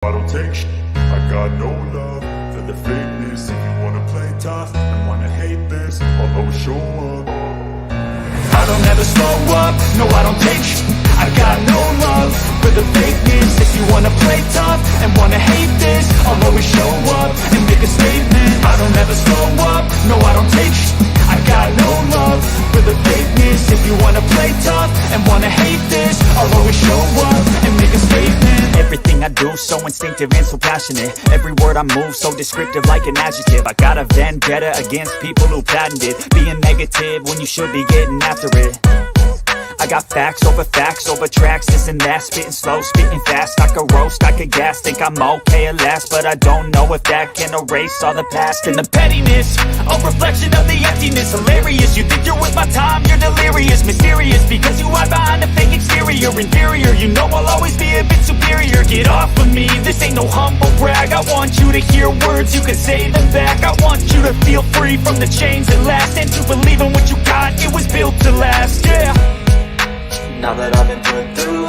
I don't take shit. I got no love for the fakeness. If you wanna play tough and wanna hate this, I'll always show up. I don't ever slow up, no I don't take shit. I got no love for the fakeness. If you wanna play tough and wanna hate this, I'll always show up and make a statement. I don't ever slow up, no I don't take shit. I got no love for the fakeness. If you wanna play tough and wanna hate this, I'll always show up and make a statement. Everything I do so instinctive and so passionate. Every word I move so descriptive like an adjective. I got a vendetta against people who patented being negative when you should be getting after it. I got facts over tracks, this and that. Spitting slow, spitting fast. I could roast, I could gas. Think I'm okay at last, but I don't know if that can erase all the past. And the pettiness, a reflection of the emptiness. Hilarious, you think you're worth my time, you're delirious. Mysterious, because you hide behind a fake exterior. Inferior, you know I'll always be a bit superior. Get off of me, this ain't no humble brag. I want you to hear words, you can say them back. I want you to feel free from the chains that last, and to believe in what you got, it was built to last, yeah. Now that I've been put through,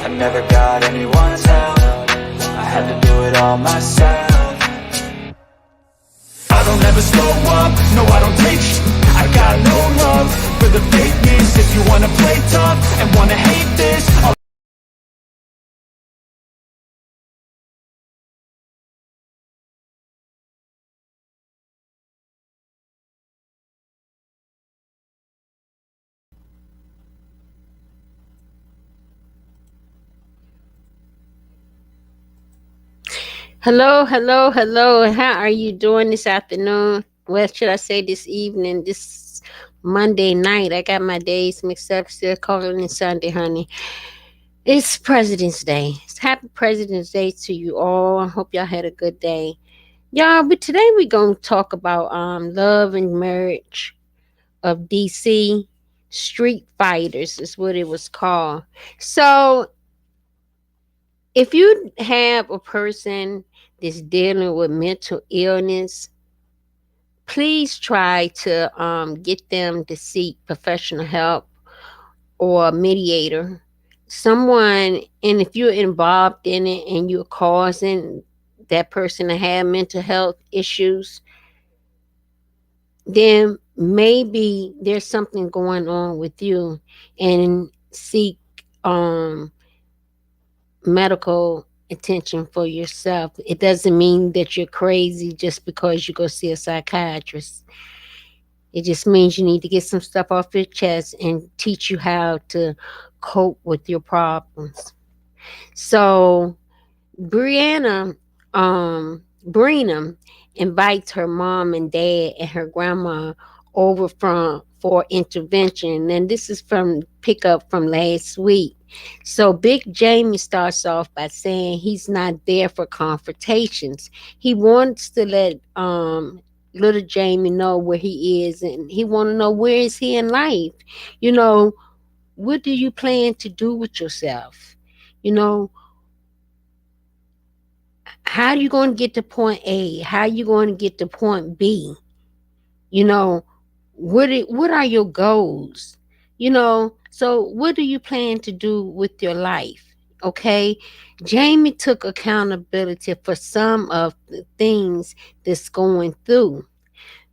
I never got anyone's help. I had to do it all myself. I don't ever slow up, no I don't take shit. I got no love for the fakeness. If you wanna play tough and wanna hate this, Hello, hello, hello. How are you doing this afternoon? Well, should I say this evening, this Monday night? I got my days mixed up, still calling it Sunday, honey. It's President's Day. It's happy President's Day to you all. I hope y'all had a good day. Y'all, but today we're going to talk about love and marriage of DC. Street Fighters is what it was called. So if you have a person that's dealing with mental illness, please try to get them to seek professional help or a mediator, someone. And if you're involved in it and you're causing that person to have mental health issues, then maybe there's something going on with you, and seek um medical attention for yourself. It doesn't mean that you're crazy just because you go see a psychiatrist. It just means you need to get some stuff off your chest and teach you how to cope with your problems. So Brina invites her mom and dad and her grandma over from for intervention. And this is from pickup from last week. So Big Jamie starts off by saying he's not there for confrontations. He wants to let little Jamie know where he is, and he want to know where is he in life. You know, what do you plan to do with yourself? You know, how are you going to get to point A? How are you going to get to point B? You know, what are your goals? You know, so what do you plan to do with your life? Okay, Jamie took accountability for some of the things that's going through.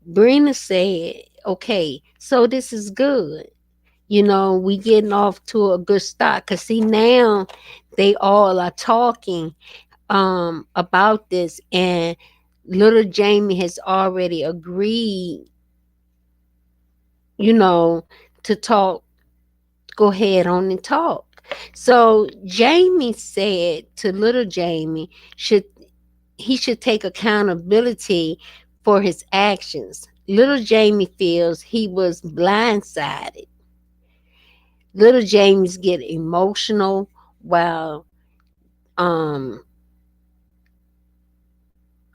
Brina said, okay, so this is good. You know, we getting off to a good start, because see, now they all are talking about this, and little Jamie has already agreed, you know, to talk. Go ahead on and talk. So Jamie said to little Jamie, should he should take accountability for his actions. Little Jamie feels he was blindsided. Little Jamie's get emotional while um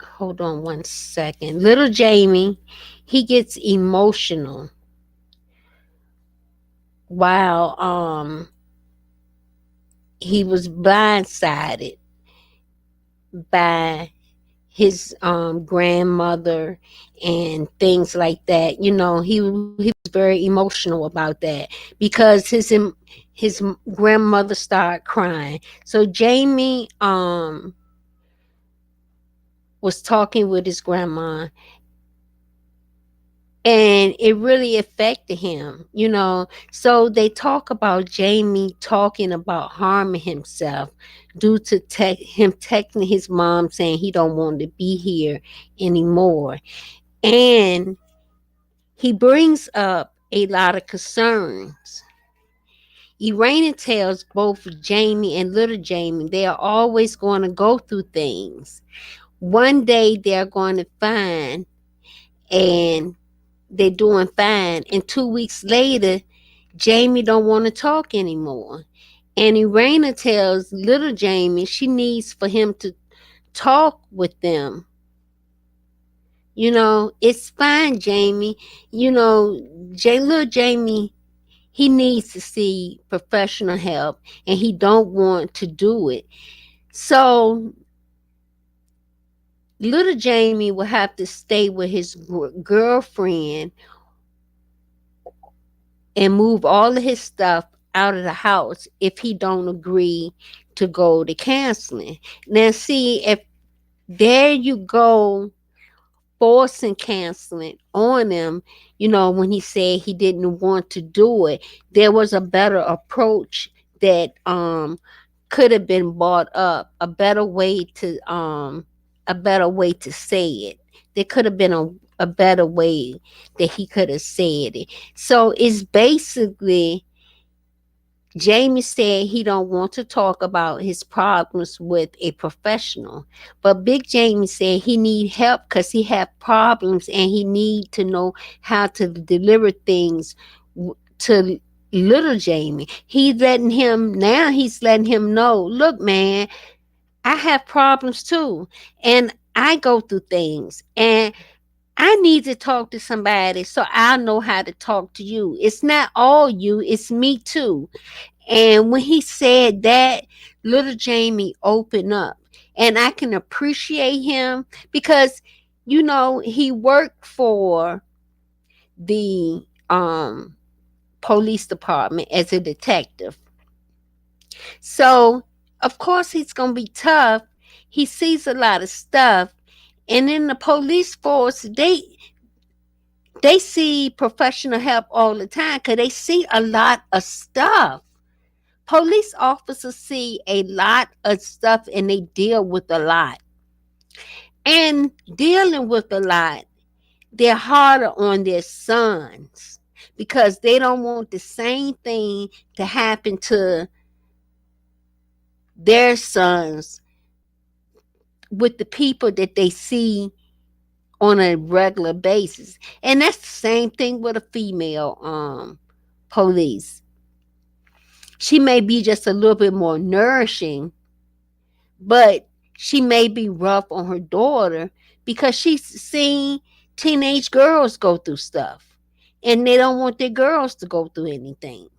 hold on one second. Little Jamie, he gets emotional while he was blindsided by his grandmother and things like that. You know, he was very emotional about that because his grandmother started crying. So Jamie was talking with his grandma, and it really affected him, you know. So they talk about Jamie talking about harming himself due to him texting his mom saying he don't want to be here anymore. And he brings up a lot of concerns. Irena tells both Jamie and little Jamie they are always going to go through things. One day they're going to find, and they're doing fine, and 2 weeks later Jamie don't want to talk anymore. And Irena tells little Jamie she needs for him to talk with them. You know, it's fine, Jamie. You know, little Jamie, he needs to see professional help, and he don't want to do it. So little Jamie will have to stay with his girlfriend and move all of his stuff out of the house if he don't agree to go to counseling. Now see, if there you go forcing counseling on him, you know, when he said he didn't want to do it, there was a better approach that could have been brought up, a better way to say it. There could have been a better way that he could have said it. So it's basically Jamie said he don't want to talk about his problems with a professional, but Big Jamie said he need help because he have problems and he need to know how to deliver things to little Jamie. He's letting him know, look, man, I have problems too, and I go through things, and I need to talk to somebody so I know how to talk to you. It's not all you, it's me too. And when he said that, little Jamie opened up. And I can appreciate him because, you know, he worked for the police department as a detective. So, of course, he's going to be tough. He sees a lot of stuff. And in the police force, they see professional help all the time because they see a lot of stuff. Police officers see a lot of stuff and they deal with a lot. And dealing with a lot, they're harder on their sons because they don't want the same thing to happen to their sons with the people that they see on a regular basis. And that's the same thing with a female police. She may be just a little bit more nourishing, but she may be rough on her daughter because she's seen teenage girls go through stuff and they don't want their girls to go through anything.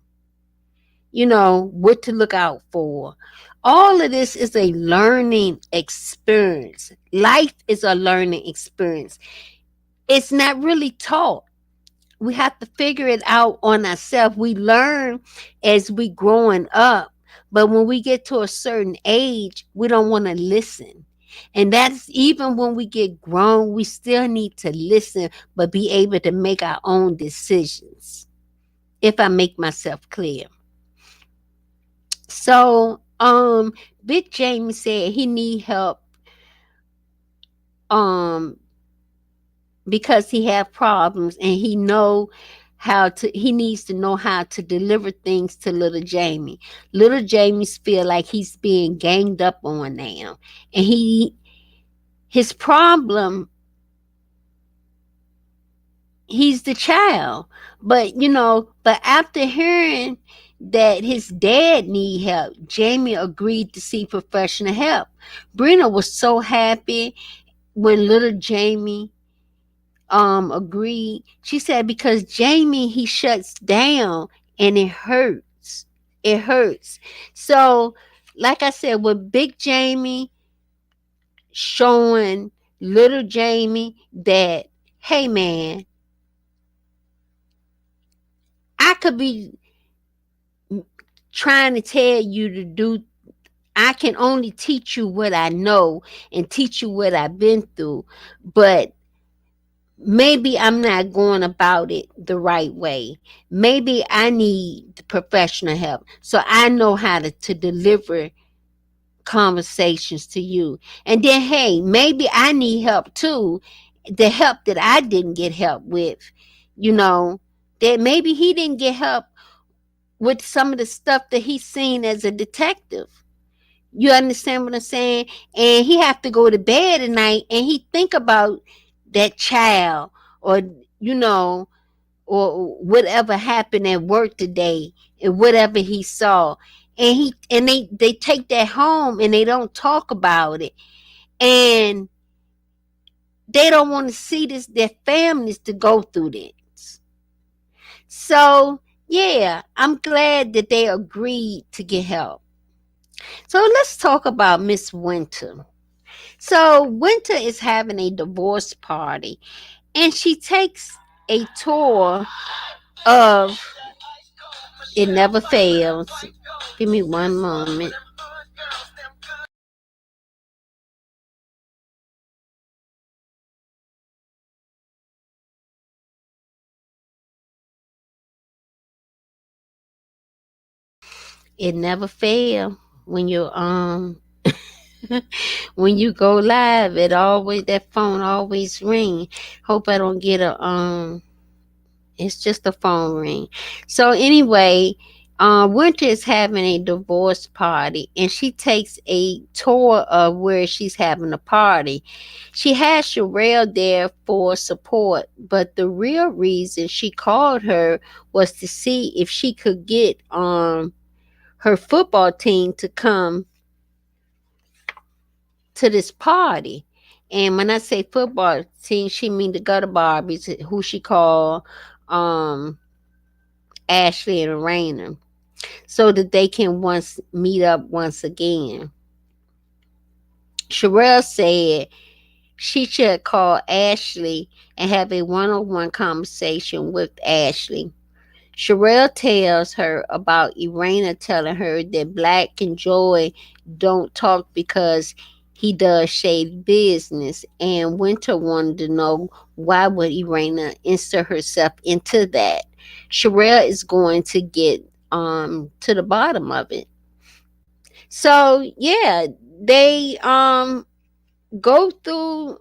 You know, what to look out for. All of this is a learning experience. Life is a learning experience. It's not really taught. We have to figure it out on ourselves. We learn as we growing up, but when we get to a certain age, we don't want to listen. And that's even when we get grown, we still need to listen, but be able to make our own decisions. If I make myself clear. So, Big Jamie said he need help um because he have problems and he needs to know how to deliver things to little Jamie. Little Jamie's feel like he's being ganged up on now. And his problem, he's the child. But but after hearing that his dad need help, Jamie agreed to see professional help. Brina was so happy when little Jamie agreed. She said because Jamie, he shuts down and it hurts. It hurts. So like I said, with Big Jamie showing little Jamie that, hey man, I could be trying to tell you to do. I can only teach you what I know and teach you what I've been through, but maybe I'm not going about it the right way. Maybe I need professional help so I know how to deliver conversations to you. And then, hey, maybe I need help too. The help that I didn't get help with, you know, that maybe he didn't get help with some of the stuff that he's seen as a detective. You understand what I'm saying? And he have to go to bed at night and he think about that child, or you know, or whatever happened at work today and whatever he saw. And they take that home and they don't talk about it. And they don't want to see their families to go through this. So yeah, I'm glad that they agreed to get help. So let's talk about Miss Winter. So Winter is having a divorce party and she takes a tour of It Never Fails. Give me one moment. It never fail when you when you go live. It always, that phone always ring. Hope I don't get a it's just a phone ring. So anyway, Winter is having a divorce party and she takes a tour of where she's having a party. She has Sherelle there for support, but the real reason she called her was to see if she could get her football team to come to this party. And when I say football team, she mean the Gutter Barbies, who she called um Ashley and Raina, so that they can once meet up once again. Sherelle said she should call Ashley and have a one-on-one conversation with Ashley. Sherelle tells her about Irena telling her that Black and Joy don't talk because he does shady business, and Winter wanted to know why would Irena insert herself into that. Sherelle is going to get to the bottom of it. So yeah, they go through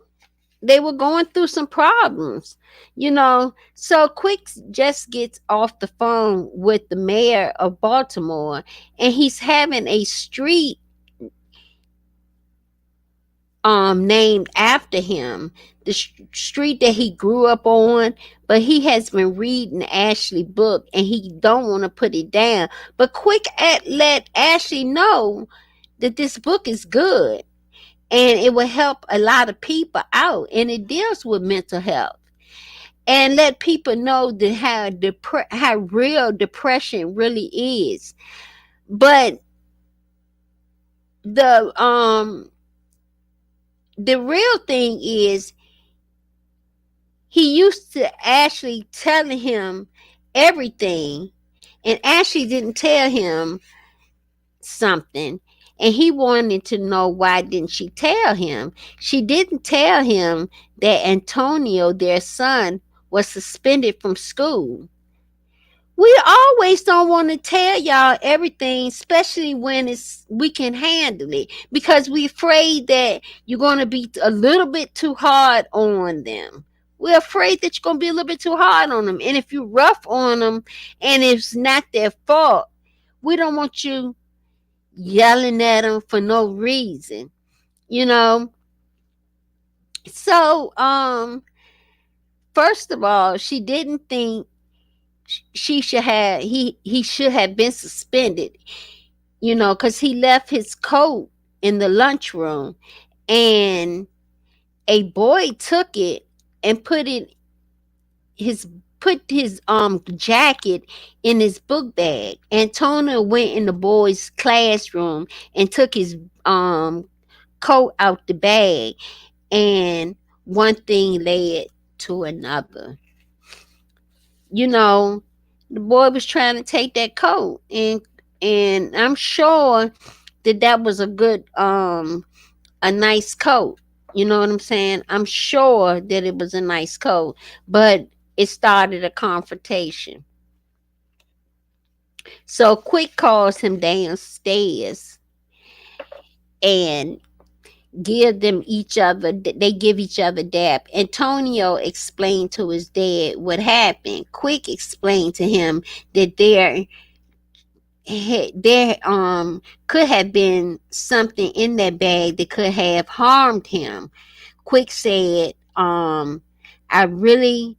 they were going through some problems, you know. So Quick just gets off the phone with the mayor of Baltimore and he's having a street named after him, the street that he grew up on. But he has been reading Ashley book and he don't want to put it down. But Quick let Ashley know that this book is good and it will help a lot of people out, and it deals with mental health, and let people know that how real depression really is. But the real thing is he used to Ashley telling him everything, and Ashley didn't tell him something, and he wanted to know why didn't she tell him. She didn't tell him that Antonio, their son, was suspended from school. We always don't want to tell y'all everything, especially when we can handle it, because we're afraid that you're going to be a little bit too hard on them. We're afraid that you're going to be a little bit too hard on them, and if you're rough on them and it's not their fault, we don't want you yelling at them for no reason, you know. So first of all, she didn't think she should have he should have been suspended, you know, because he left his coat in the lunchroom and a boy took it and his put his jacket in his book bag. Antonio went in the boy's classroom and took his coat out the bag, and one thing led to another. You know, The boy was trying to take that coat, and I'm sure that that was a nice coat. You know what I'm saying? I'm sure that it was a nice coat, but it started a confrontation. So Quick calls him downstairs and give them each other, they give each other dap. Antonio explained to his dad what happened. Quick explained to him that there could have been something in that bag that could have harmed him. Quick said, I really,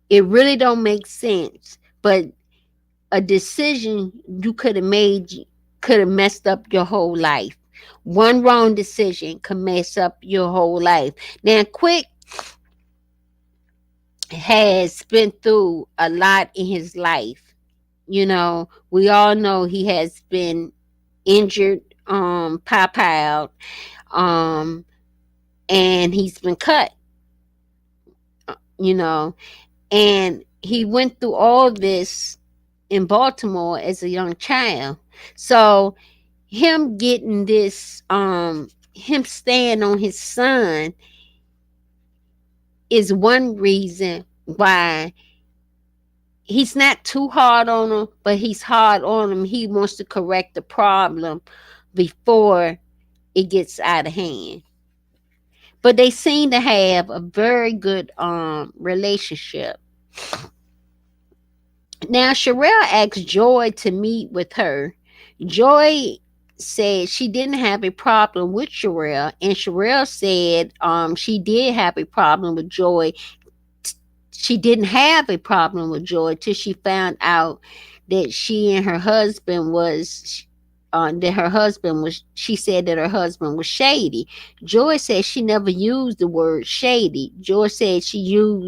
it really don't make sense, but a decision you could have made could have messed up your whole life. One wrong decision could mess up your whole life. Now, Quick has been through a lot in his life. You know, we all know he has been injured, pop out, um, and he's been cut, you know, and he went through all this in Baltimore as a young child. So him getting this, him staying on his son is one reason why he's not too hard on him, but he's hard on him. He wants to correct the problem before it gets out of hand. But they seem to have a very good relationship. Now Sherelle asked Joy to meet with her. Joy said she didn't have a problem with Sherelle, and Sherelle said she did have a problem with Joy. She didn't have a problem with Joy till she found out that she and her husband was that her husband was, she said that her husband was shady. Joy said she never used the word shady. Joy said she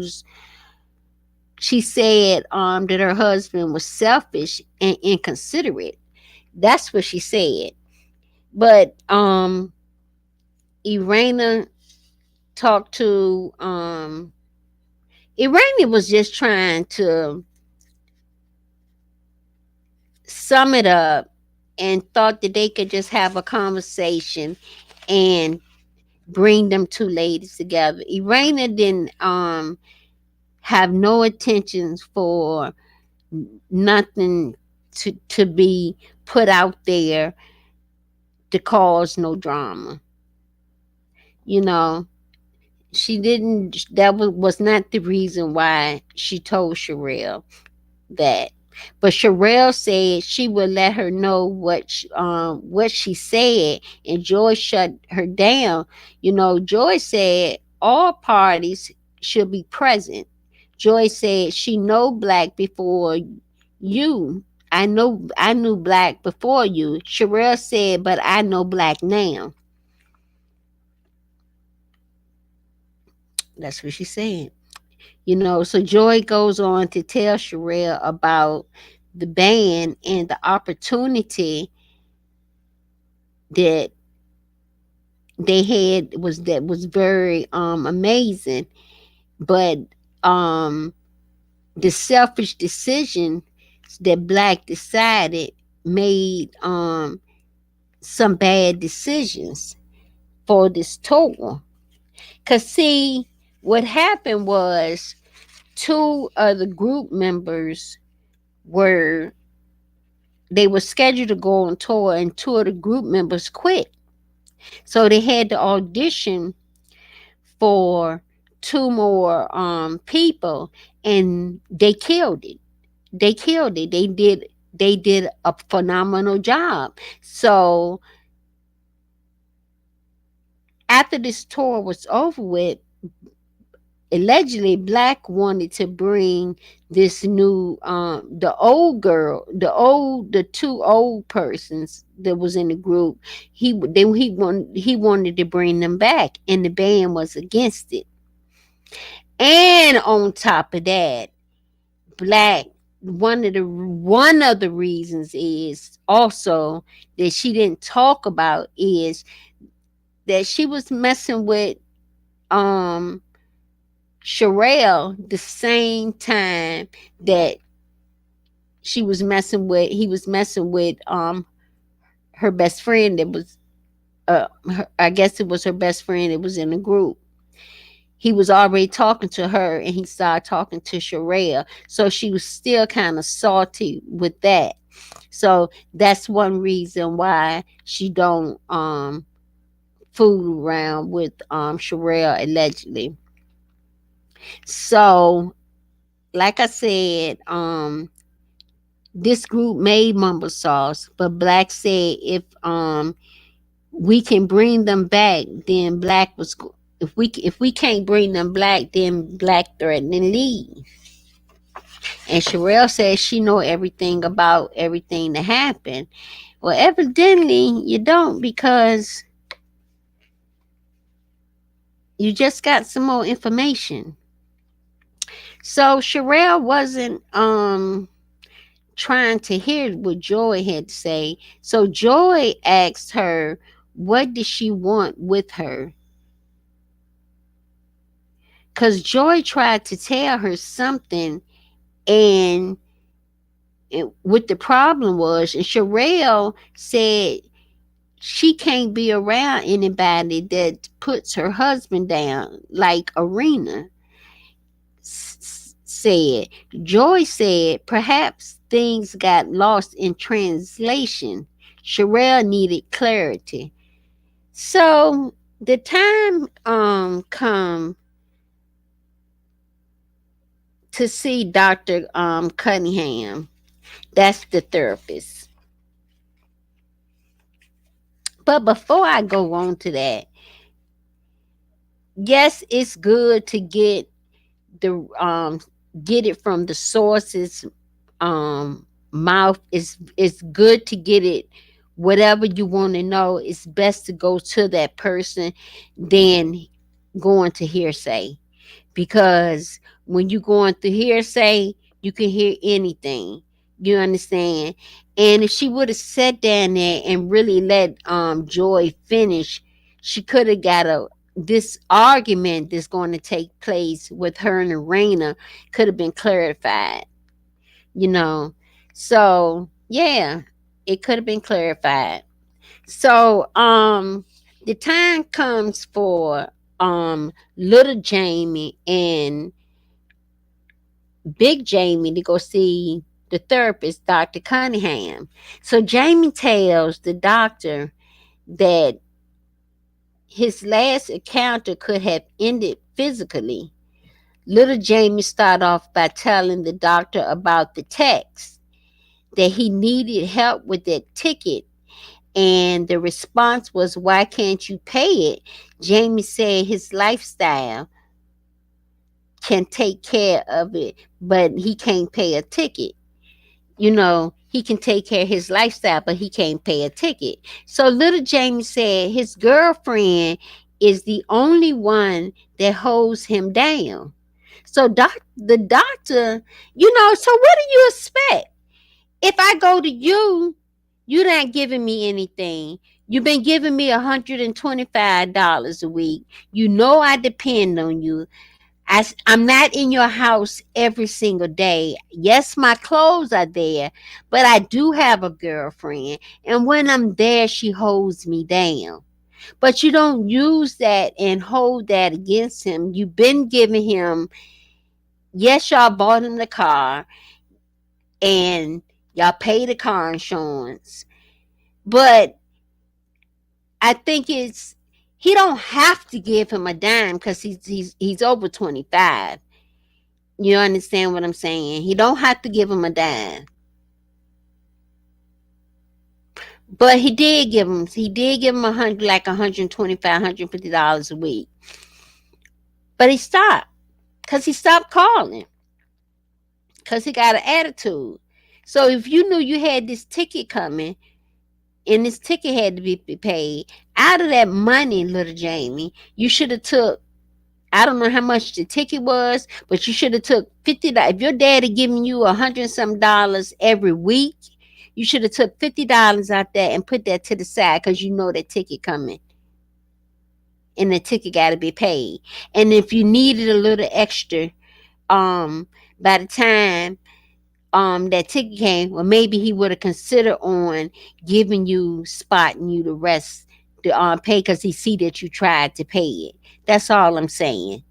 said that her husband was selfish and inconsiderate. That's what she said. But Irena talked to Irena was just trying to sum it up and thought that they could just have a conversation and bring them two ladies together. Irena didn't have no intentions for nothing to be put out there to cause no drama. You know, she didn't, that was not the reason why she told Sherelle that. But Sherelle said she would let her know what she said, and Joy shut her down. You know, Joy said all parties should be present. Joy said she know Black before you. I knew Black before you. Sherelle said, but I know Black now. That's what she said. You know, so Joy goes on to tell Sherelle about the band and the opportunity that they had was very amazing. But um the selfish decision that Black decided made some bad decisions for this tour. Cause see, what happened was two of the group members were they were scheduled to go on tour, and two of the group members quit. So they had to audition for two more people, and they killed it. They killed it. They did a phenomenal job. So after this tour was over with, allegedly Black wanted to bring this new the two old persons that was in the group. He wanted to bring them back, and the band was against it. And on top of that, Black, one of the reasons is also that she didn't talk about is that she was messing with um Sherelle the same time that he was messing with her best friend that was I guess it was her best friend that was in the group. He was already talking to her and he started talking to Sherelle. So she was still kind of salty with that. So that's one reason why she don't fool around with Sherelle allegedly. So like I said, this group made mumble sauce, but Black said if we can bring them back, then Black was if we can't bring them back, then Black threatened to leave. And Sherelle says she know everything about everything that happened. Well, evidently you don't, because you just got some more information. So Sherelle wasn't trying to hear what Joy had to say. So Joy asked her what did she want with her. Because Joy tried to tell her something, and what the problem was, and Sherelle said she can't be around anybody that puts her husband down, like Arena said. Joy said perhaps things got lost in translation. Sherelle needed clarity. So the time come to see Dr. Cunningham. That's the therapist. But before I go on to that, yes, it's good to the get it from the source's mouth. It's good to get it. Whatever you want to know, it's best to go to that person than going to hearsay, because when you going through hearsay, you can hear anything. You understand? And if she would have sat down there and really let Joy finish, she could have got a this argument that's going to take place with her and Arena could have been clarified, you know. So yeah, it could have been clarified. So the time comes for little Jamie and Big Jamie to go see the therapist, Dr. Cunningham. So Jamie tells the doctor that his last encounter could have ended physically. Little Jamie started off by telling the doctor about the text, that he needed help with that ticket. And the response was, why can't you pay it? Jamie said his lifestyle can take care of it, but he can't pay a ticket. You know, he can take care of his lifestyle, but he can't pay a ticket. So little Jamie said his girlfriend is the only one that holds him down. So the doctor, so what do you expect? If I go to you, you're not giving me anything. You've been giving me $125 a week. You know I depend on you. I'm not in your house every single day. Yes, my clothes are there, but I do have a girlfriend. And when I'm there, she holds me down. But you don't use that and hold that against him. You've been giving him, yes, y'all bought him the car and y'all pay the car insurance. But I think he don't have to give him a dime because he's over 25. You understand what I'm saying? He don't have to give him a dime. But he did give him $125, $150 a week. But he stopped. Because he stopped calling. Because he got an attitude. So if you knew you had this ticket coming, and this ticket had to be paid, out of that money, little Jamie, you should have took, I don't know how much the ticket was, but you should have took $50. If your daddy giving you $100 every week, you should have took $50 out there and put that to the side, because you know that ticket coming. And the ticket got to be paid. And if you needed a little extra, by the time that ticket came, well, maybe he would have considered on giving you, spotting you the rest, the pay, because he see that you tried to pay it. That's all I'm saying.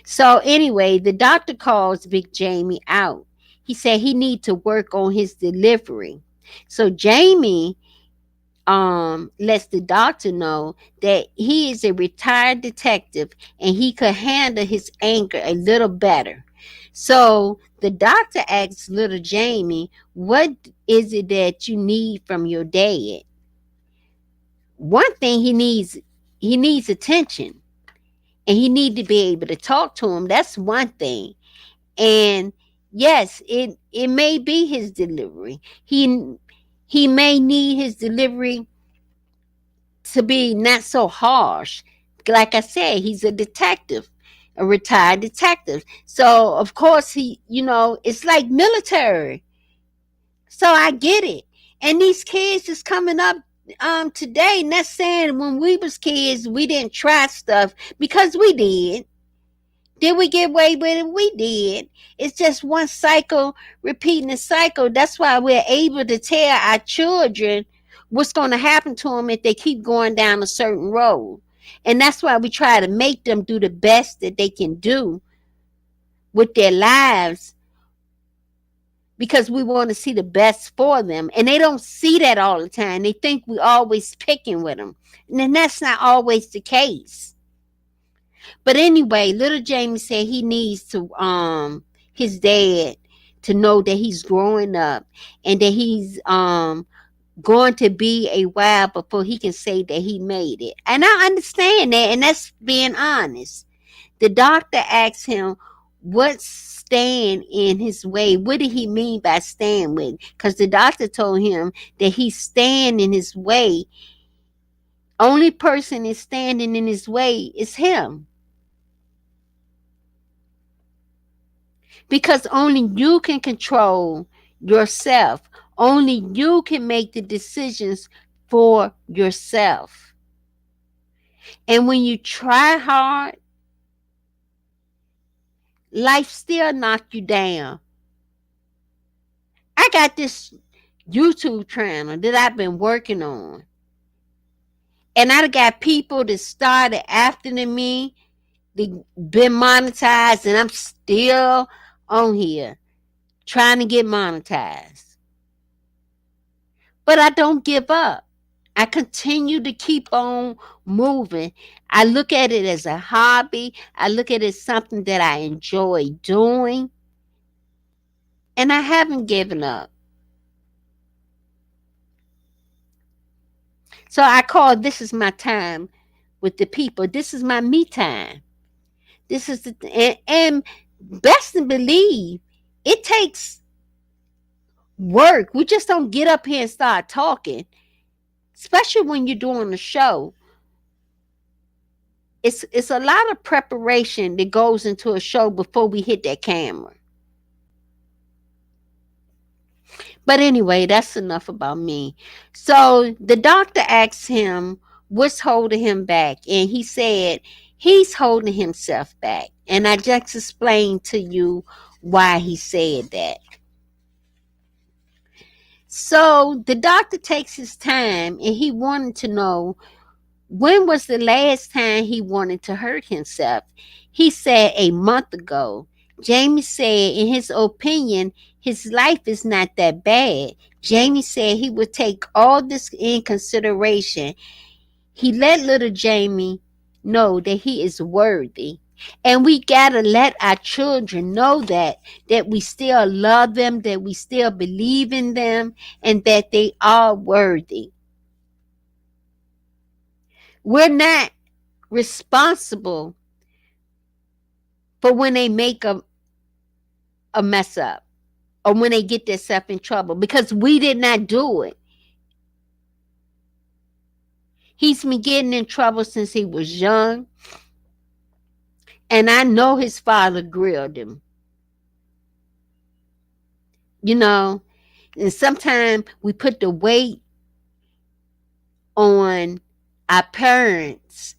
So anyway, the doctor calls Big Jamie out. He said he need to work on his delivery. So Jamie lets the doctor know that he is a retired detective and he could handle his anger a little better. So the doctor asks little Jamie, what is it that you need from your dad? One thing he needs attention, and he need to be able to talk to him. That's one thing. And yes, it may be his delivery. He may need his delivery to be not so harsh. Like I said, he's a detective, a retired detective. So of course it's like military. So I get it. And these kids is coming up today, not saying when we was kids we didn't try stuff, because we did. Did we get away with it? We did. It's just one cycle, repeating the cycle. That's why we're able to tell our children what's going to happen to them if they keep going down a certain road. And that's why we try to make them do the best that they can do with their lives, because we want to see the best for them. And they don't see that all the time. They think we always picking with them. And then that's not always the case. But anyway, little Jamie said he needs to his dad to know that he's growing up, and that he's going to be a while before he can say that he made it. And I understand that, and that's being honest. The doctor asked him what stand in his way. What did he mean by stand with? Because the doctor told him that he's stand in his way. Only person is standing in his way is him. Because only you can control yourself. Only you can make the decisions for yourself. And when you try hard, life still knock you down. I got this YouTube channel that I've been working on. And I got people that started after me. They been monetized, and I'm still on here trying to get monetized. But I don't give up. I continue to keep on moving. I look at it as a hobby. I look at it as something that I enjoy doing. And I haven't given up. So I call this is my time with the people. This is my me time. This is and best to believe, it takes work. We just don't get up here and start talking. Especially when you're doing a show. It's a lot of preparation that goes into a show before we hit that camera. But anyway, that's enough about me. So the doctor asked him what's holding him back. And he said he's holding himself back. And I just explained to you why he said that. So the doctor takes his time, and he wanted to know, when was the last time he wanted to hurt himself? He said a month ago. Jamie said in his opinion, his life is not that bad. Jamie said he would take all this in consideration. He let little Jamie know that he is worthy. And we gotta let our children know that we still love them, that we still believe in them, and that they are worthy. We're not responsible for when they make a mess up, or when they get themselves in trouble, because we did not do it. He's been getting in trouble since he was young. And I know his father grilled him. And sometimes we put the weight on our parents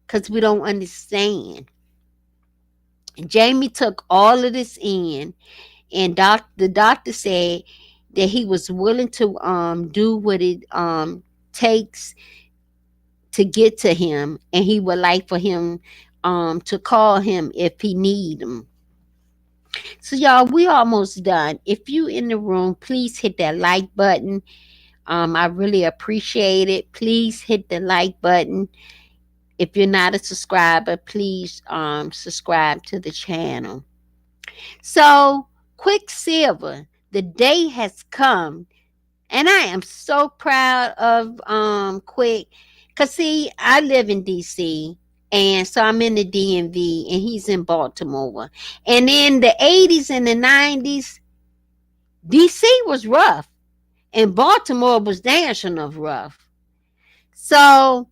because we don't understand. Jamie took all of this in, and the doctor said that he was willing to do what it takes to get to him, and he would like for him to call him if he need him. So y'all, we almost done. If you in the room, please hit that like button. I really appreciate it. Please hit the like button. If you're not a subscriber, please subscribe to the channel. So, Quicksilver, the day has come, and I am so proud of Quick. Cause see, I live in DC, and so I'm in the DMV, and he's in Baltimore. And in the 80s and the 90s, DC was rough, and Baltimore was national rough. So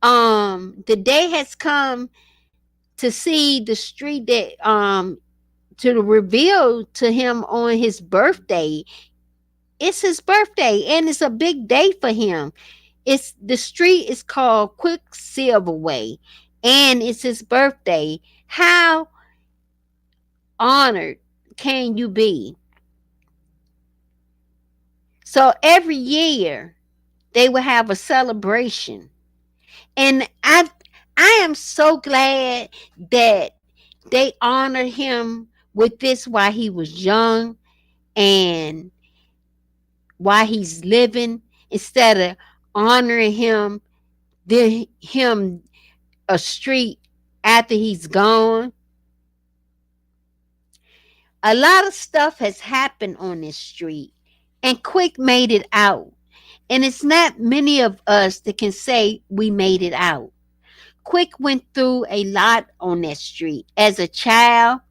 the day has come to see the street that to reveal to him on his birthday. It's his birthday, and it's a big day for him. It's the street is called Quicksilver Way, and it's his birthday. How honored can you be? So every year they will have a celebration, and I am so glad that they honor him with this while he was young and while he's living, instead of honoring him a street after he's gone. A lot of stuff has happened on this street, and Quick made it out. And it's not many of us that can say we made it out. Quick went through a lot on that street. As a child,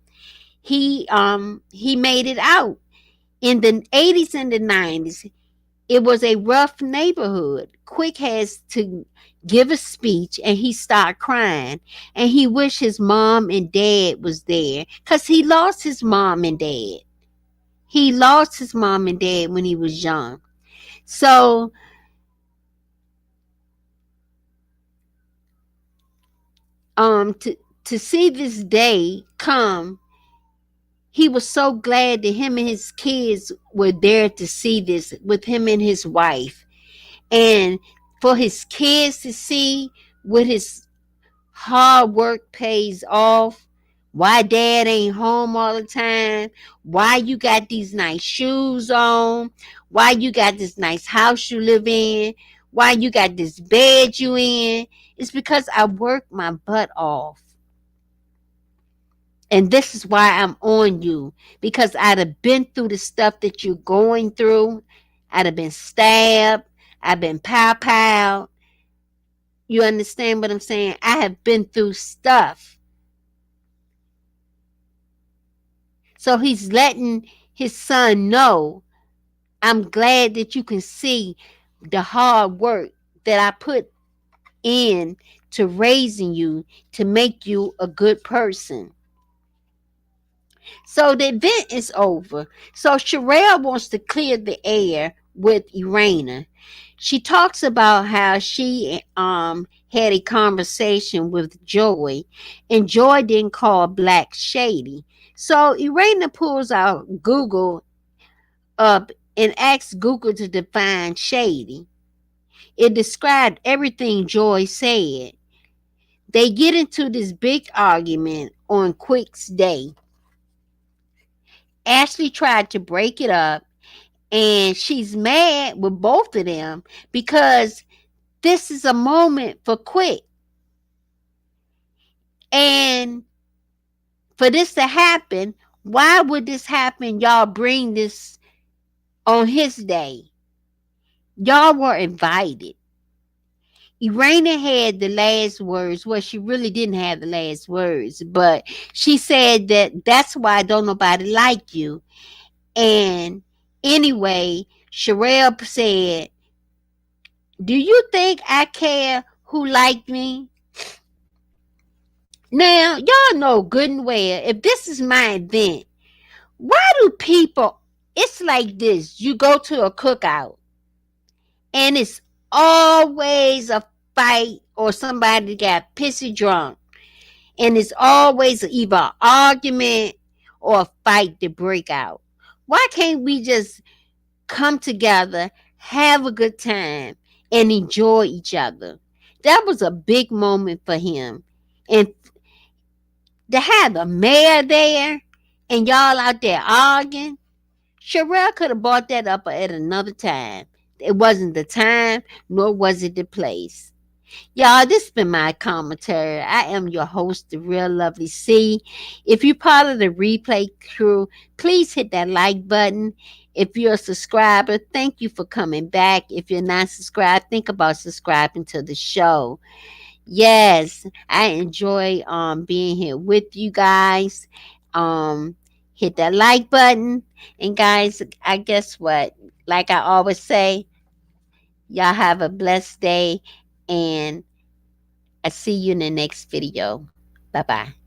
he made it out. In the 80s and the 90s, it was a rough neighborhood. Quick has to give a speech, and he started crying, and he wished his mom and dad was there, because he lost his mom and dad. He lost his mom and dad when he was young. So to see this day come, he was so glad that him and his kids were there to see this with him and his wife. And for his kids to see what his hard work pays off, why dad ain't home all the time, why you got these nice shoes on, why you got this nice house you live in, why you got this bed you in. It's because I worked my butt off. And this is why I'm on you, because I'd have been through the stuff that you're going through. I'd have been stabbed. I've been pow. You understand what I'm saying? I have been through stuff. So he's letting his son know, I'm glad that you can see the hard work that I put in to raising you to make you a good person. So the event is over. So Sherelle wants to clear the air with Irena. She talks about how she had a conversation with Joy, and Joy didn't call Black shady. So Irena pulls out Google up and asks Google to define shady. It described everything Joy said. They get into this big argument on Quick's day. Ashley tried to break it up, and she's mad with both of them because this is a moment for Quick. And for this to happen, why would this happen? Y'all bring this on his day. Y'all were invited. Irena had the last words. Well, she really didn't have the last words, but she said that that's why don't nobody like you. And anyway, Sherelle said, do you think I care who like me? Now, y'all know good and well, if this is my event, why do people, it's like this. You go to a cookout, and it's always a fight or somebody got pissy drunk. And it's always either an argument or a fight to break out. Why can't we just come together, have a good time, and enjoy each other? That was a big moment for him. And to have the mayor there and y'all out there arguing, Sherelle could have brought that up at another time. It wasn't the time, nor was it the place. Y'all, this has been my commentary. I am your host, the real lovely C. If you're part of the replay crew, please hit that like button. If you're a subscriber, thank you for coming back. If you're not subscribed, think about subscribing to the show. Yes, I enjoy being here with you guys. Um Hit that like button. And guys, I guess what? Like I always say, y'all have a blessed day and I see you in the next video. Bye bye.